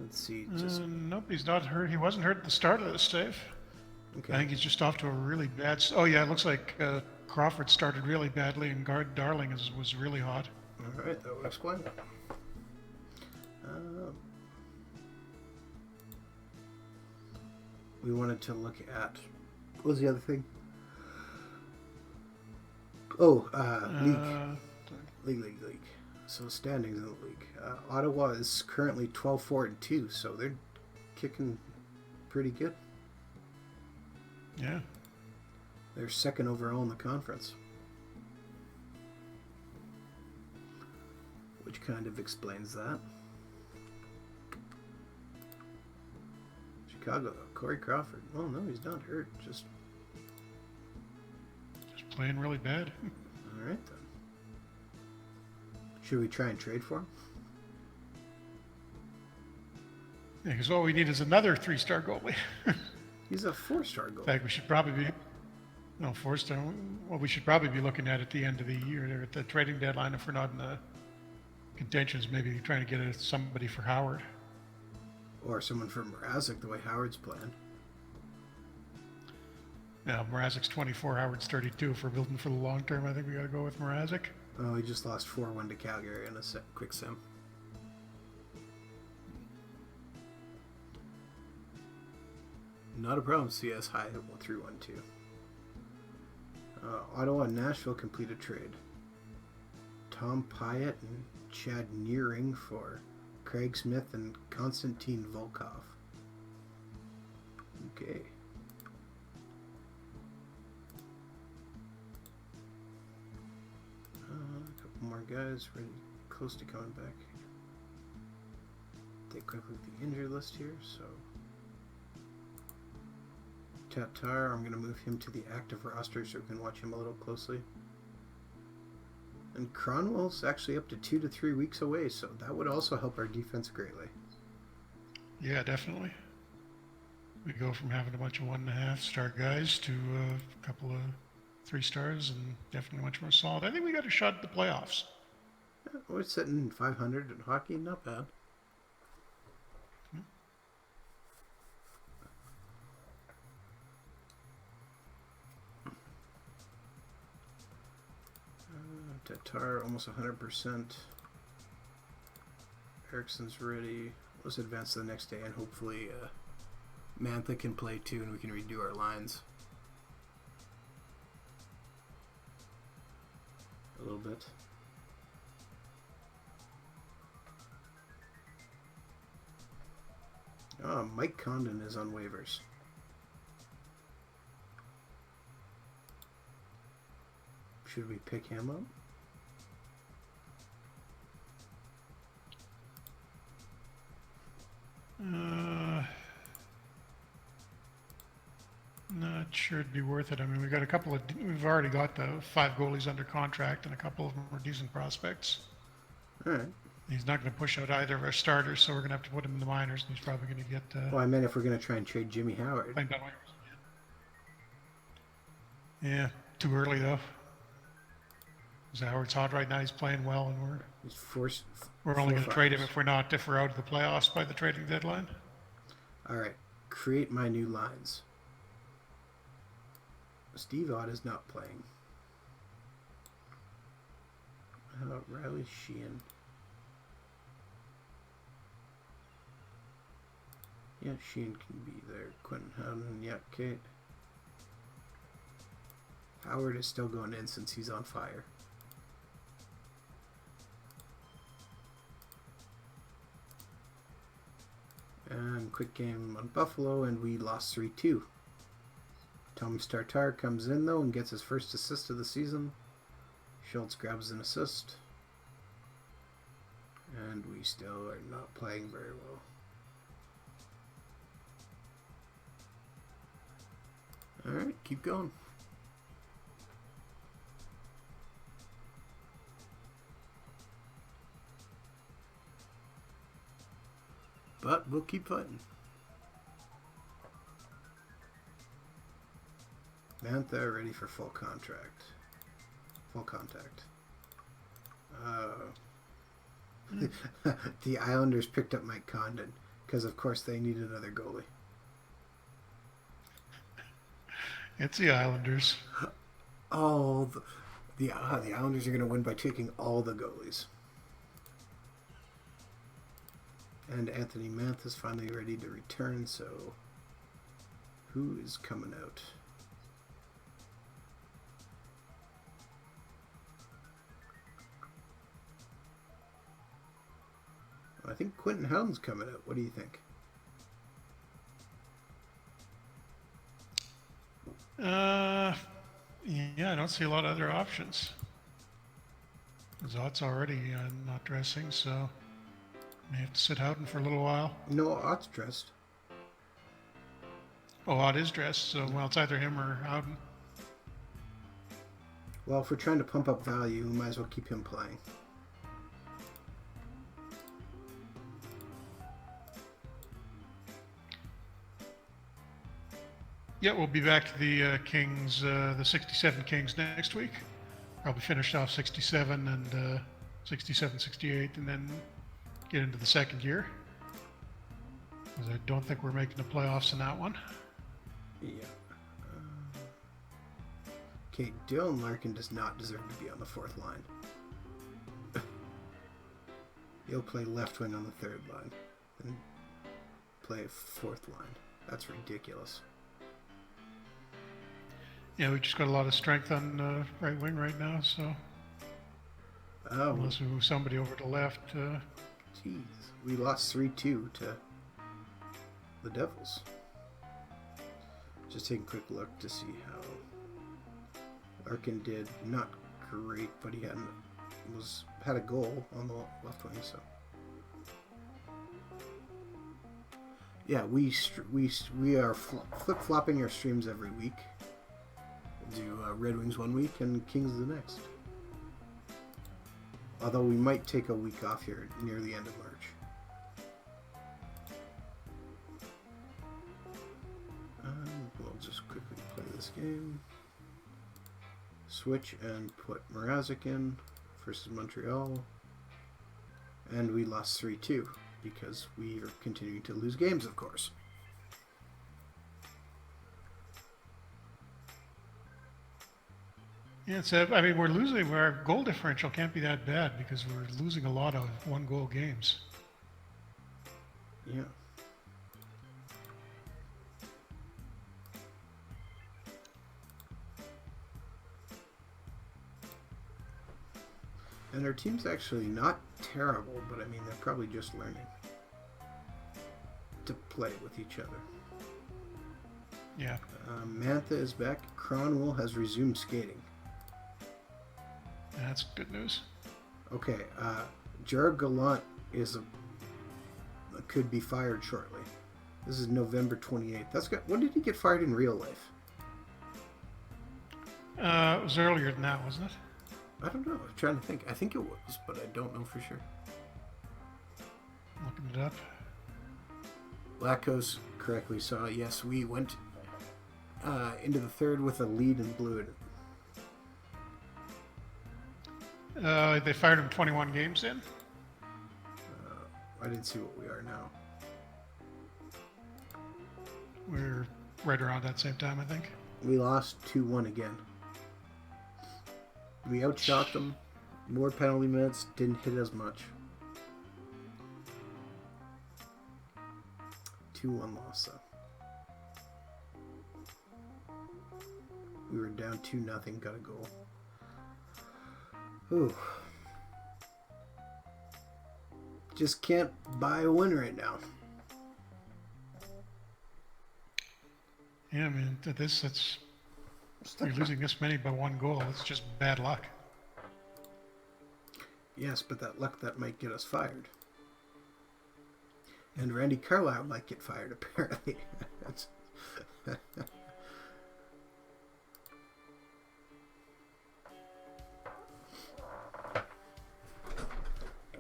Let's see. Nope, he's not hurt. He wasn't hurt at the start of this, Dave. Okay. I think he's just off to a really bad... Oh, yeah, it looks like Crawford started really badly, and Darling was really hot. All right, that would explain it. we wanted to look at. What was the other thing? Oh, league. So standings in the league. Ottawa is currently 12-4-2, so they're kicking pretty good. Yeah. They're second overall in the conference, which kind of explains that. Chicago, Corey Crawford. Oh no, he's not hurt. Just playing really bad. All right then. Should we try and trade for him? Yeah, because all we need is another 3-star goalie. He's a 4-star goalie. In fact, we should probably be. No, 4-star. Well, we should probably be looking at the end of the year, or at the trading deadline, if we're not in the contentions, maybe trying to get somebody for Howard. Or someone for Mrazek, the way Howard's playing. Now, Mrazek's 24, Howard's 32. If we're building for the long term, I think we got to go with Mrazek. Oh, he just lost 4-1 to Calgary in a quick sim. Not a problem, CS high 3-1-2. Ottawa and Nashville complete a trade. Tom Pyatt and Chad Nearing for Craig Smith and Konstantin Volkov. Okay. A couple more guys really close to coming back. Take quick look at the injury list here. So Tatar, I'm going to move him to the active roster so we can watch him a little closely. And Cronwell's actually up to 2 to 3 weeks away, so that would also help our defense greatly. Yeah, definitely. We go from having a bunch of 1.5-star guys to a couple of 3 stars, and definitely much more solid. I think we got a shot at the playoffs. Yeah, we're sitting 500 in hockey, not bad. Tatar almost 100%. Ericsson's ready. Let's advance to the next day, and hopefully Mantha can play too, and we can redo our lines a little bit. Oh, Mike Condon is on waivers. Should we pick him up? Not sure it'd be worth it. I mean, we've already got the 5 goalies under contract, and a couple of them are decent prospects. All right. He's not going to push out either of our starters, so we're going to have to put him in the minors, and he's probably going to get. Well, I meant if we're going to try and trade Jimmy Howard. Yeah, too early though. Because Howard's hot right now. He's playing well, and we're only going to trade him if we're out of the playoffs by the trading deadline. All right, create my new lines. Steve Ott is not playing. How about Riley Sheehan? Yeah, Sheehan can be there. Quentin Howden, yeah, Kate. Howard is still going in since he's on fire. And quick game on Buffalo, and we lost 3-2. Thomas Tatar comes in, though, and gets his first assist of the season. Schultz grabs an assist. And we still are not playing very well. Alright, keep going. But we'll keep fighting. Mantha ready for full contact. The Islanders picked up Mike Condon because, of course, they need another goalie. It's the Islanders. Oh, the Islanders are going to win by taking all the goalies. And Anthony Mantha's finally ready to return, so who is coming out? I think Quentin Howden's coming out. What do you think? Yeah, I don't see a lot of other options. Zot's already not dressing, so may have to sit Howden for a little while. No, Ott's dressed. Oh, Ott is dressed, so well, it's either him or Howden. Well, if we're trying to pump up value, we might as well keep him playing. Yeah, we'll be back to the Kings, the 67 Kings next week. Probably finish off 67 and 67, 68, and then get into the second year. Because I don't think we're making the playoffs in that one. Yeah. Okay, Dylan Larkin does not deserve to be on the fourth line. He'll play left wing on the third line and play fourth line. That's ridiculous. Yeah, we just got a lot of strength on right wing right now, so unless we move somebody over to left. Jeez, we lost 3-2 to the Devils. Just taking a quick look to see how Larkin did. Not great, but he had a goal on the left wing. So yeah, we are flip flopping our streams every week. Do Red Wings one week and Kings the next. Although we might take a week off here near the end of March. We'll just quickly play this game. Switch and put Mrazek in versus Montreal. And we lost 3-2 because we are continuing to lose games, of course. Yeah, so I mean, we're losing. Our goal differential can't be that bad because we're losing a lot of one-goal games. Yeah. And our team's actually not terrible, but I mean, they're probably just learning to play with each other. Yeah. Mantha is back. Cronwell has resumed skating. That's good news. Okay, Jared Gallant could be fired shortly. This is November 28th. When did he get fired in real life? It was earlier than that, wasn't it? I don't know. I'm trying to think. I think it was, but I don't know for sure. Looking it up. Lackos correctly saw. Yes, we went into the third with a lead and blew it. They fired him 21 games in. I didn't see what we are now. We're right around that same time, I think. We lost 2-1 again. We outshot them. More penalty minutes. Didn't hit as much. 2-1 loss, though. We were down 2-0. Got a goal. Ooh. Just can't buy a win right now. Yeah, I mean, you're losing this many by one goal. It's just bad luck. Yes, but that luck that might get us fired. And Randy Carlyle might get fired, apparently.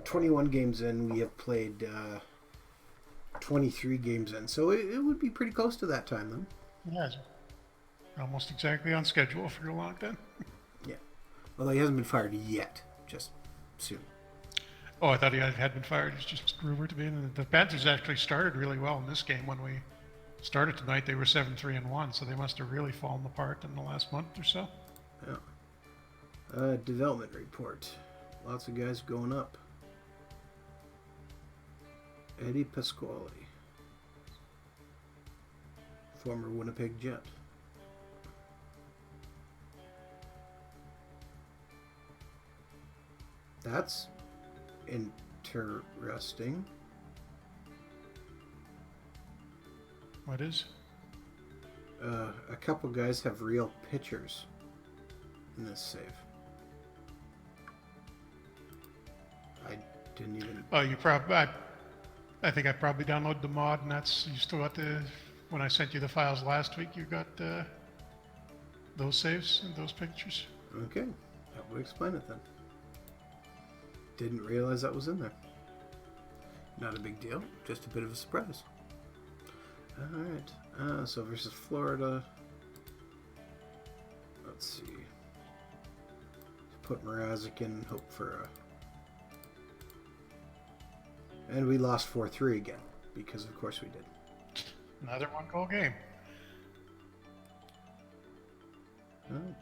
21 games in, we have played 23 games in, so it would be pretty close to that time then. Yeah, almost exactly on schedule for your long then. Yeah, although he hasn't been fired yet, just soon. Oh, I thought he had been fired. It's just rumored to be. And the Panthers actually started really well in this game. When we started tonight, they were 7-3-1, so they must have really fallen apart in the last month or so. Yeah. Development report. Lots of guys going up. Eddie Pasquale. former Winnipeg Jet. That's interesting. What is? A couple guys have real pitchers in this save. I didn't even. Oh, I think I probably downloaded the mod, and that's you still got the. When I sent you the files last week, you got those saves and those pictures. Okay, that would explain it then. Didn't realize that was in there. Not a big deal, just a bit of a surprise. Alright, so versus Florida. Let's see. Put Mrazek in, hope for a... And we lost 4-3 again, because of course we did. Another one-goal game.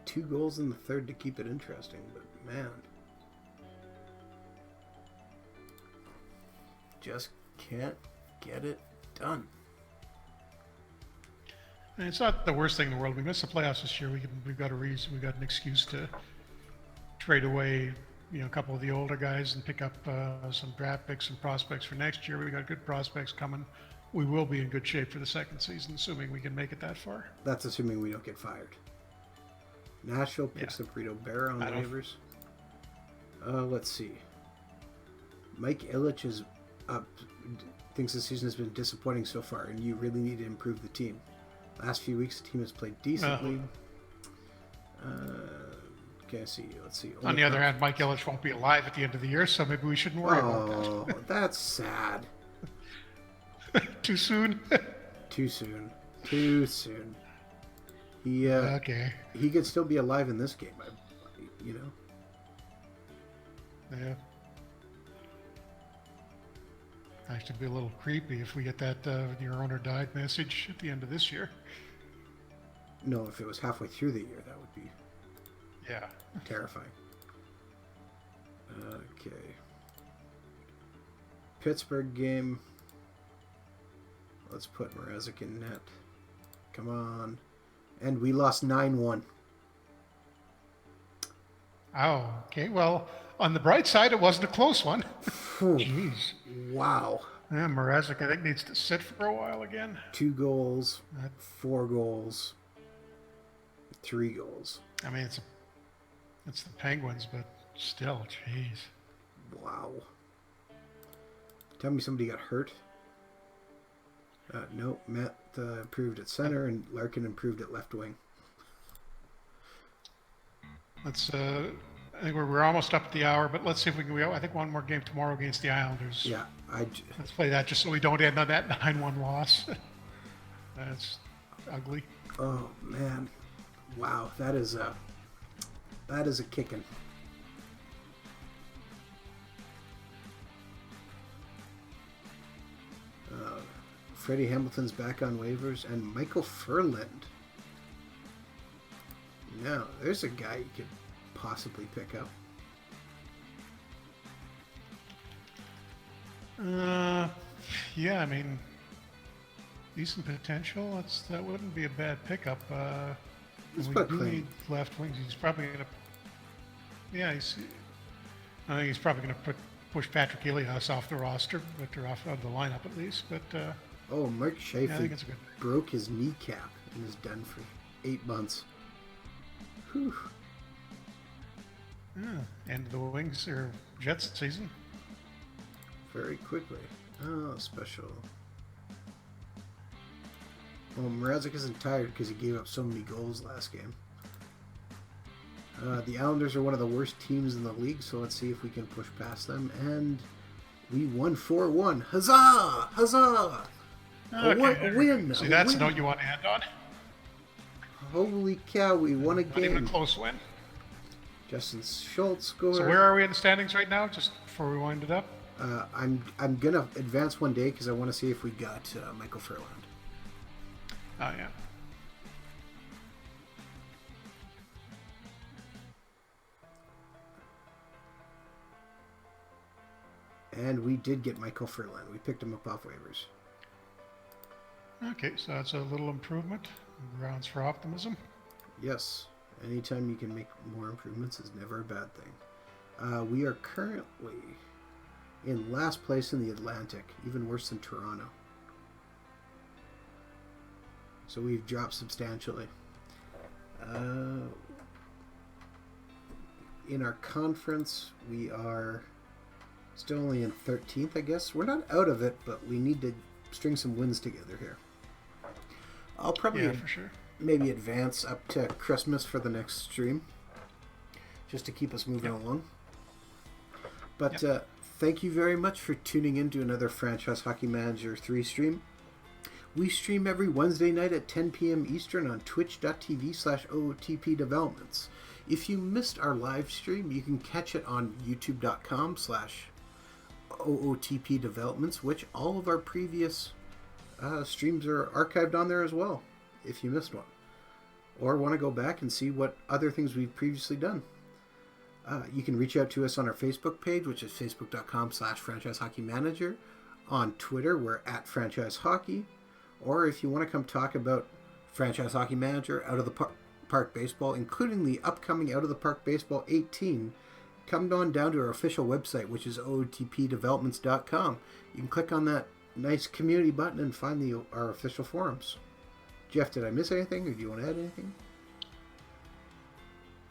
2 goals in the third to keep it interesting, but man... Just can't get it done. And it's not the worst thing in the world. We missed the playoffs this year. We've got a reason. We've got an excuse to trade away, a couple of the older guys and pick up some draft picks and prospects for next year. We got good prospects coming. We will be in good shape for the second season, assuming we can make it that far. That's assuming we don't get fired. Nashville picks up Rito Berra on the waivers. Let's see. Mike Ilitch is up. Thinks the season has been disappointing so far, and you really need to improve the team. Last few weeks, the team has played decently. Okay, let's see. On the other hand, Mike Ilitch won't be alive at the end of the year, so maybe we shouldn't worry about that. Oh, that's sad. Too soon? Too soon. Okay. He could still be alive in this game, Yeah. Actually, be a little creepy if we get that your owner died message at the end of this year. No, if it was halfway through the year, that would be terrifying. Okay. Pittsburgh game. Let's put Mrazek in net. Come on. And we lost 9-1. Oh, okay. Well, on the bright side, it wasn't a close one. Jeez. Wow. Yeah, Mrazek, I think, needs to sit for a while again. 2 goals, 4 goals, 3 goals. I mean, it's the Penguins, but still, jeez. Wow. Tell me somebody got hurt. No, Matt improved at center, and Larkin improved at left wing. Let's. I think we're almost up at the hour, but let's see if we can. I think one more game tomorrow against the Islanders. Yeah, let's play that just so we don't end on that 9-1 loss. That's ugly. Oh man, wow, that is a kicking. Freddie Hamilton's back on waivers, and Michael Furland. Now, there's a guy you could possibly pick up. Yeah, I mean, decent potential. That wouldn't be a bad pickup. We do need left wings. He's probably gonna. Yeah, I think he's probably gonna push Patrick Elias off the roster, but or off of the lineup at least. But Mark Scheifele I think it's good. broke his kneecap and is done for 8 months. Whew. End of the Wings or Jets season. Very quickly. Oh, special. Well, Mrazek isn't tired because he gave up so many goals last game. The Islanders are one of the worst teams in the league, so let's see if we can push past them. And we won 4-1. Huzzah! Huzzah! Okay. A win! See, that's a note you want to end on? Holy cow, we won a Not game. even a close win. Justin Schultz scored. So where are we in the standings right now, just before we wind it up? I'm going to advance one day because I want to see if we got Michael Furland. Oh, yeah. And we did get Michael Furland. We picked him up off waivers. Okay, so that's a little improvement. Grounds for optimism. Yes, anytime you can make more improvements is never a bad thing. We are currently in last place in the Atlantic, even worse than Toronto. So we've dropped substantially. In our conference, we are still only in 13th, I guess. We're not out of it, but we need to string some wins together here. I'll probably for sure. maybe advance up to Christmas for the next stream, just to keep us moving along. But thank you very much for tuning in to another Franchise Hockey Manager 3 stream. We stream every Wednesday night at 10 p.m. Eastern on twitch.tv/OOTP Developments. If you missed our live stream, you can catch it on youtube.com/OOTP Developments, which all of our previous streams are archived on there as well, if you missed one. Or want to go back and see what other things we've previously done. You can reach out to us on our Facebook page, which is facebook.com/FranchiseHockeyManager. On Twitter, we're @FranchiseHockey. Or if you want to come talk about Franchise Hockey Manager, Out of the Park Baseball, including the upcoming Out of the Park Baseball 18, come on down to our official website, which is ootpdevelopments.com. You can click on that nice community button and find our official forums. Jeff, did I miss anything, or do you want to add anything?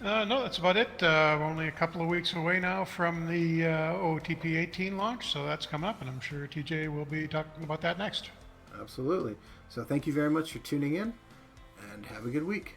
No, that's about it. We're only a couple of weeks away now from the OOTP 18 launch, so that's come up, and I'm sure TJ will be talking about that next. Absolutely. So thank you very much for tuning in, and have a good week.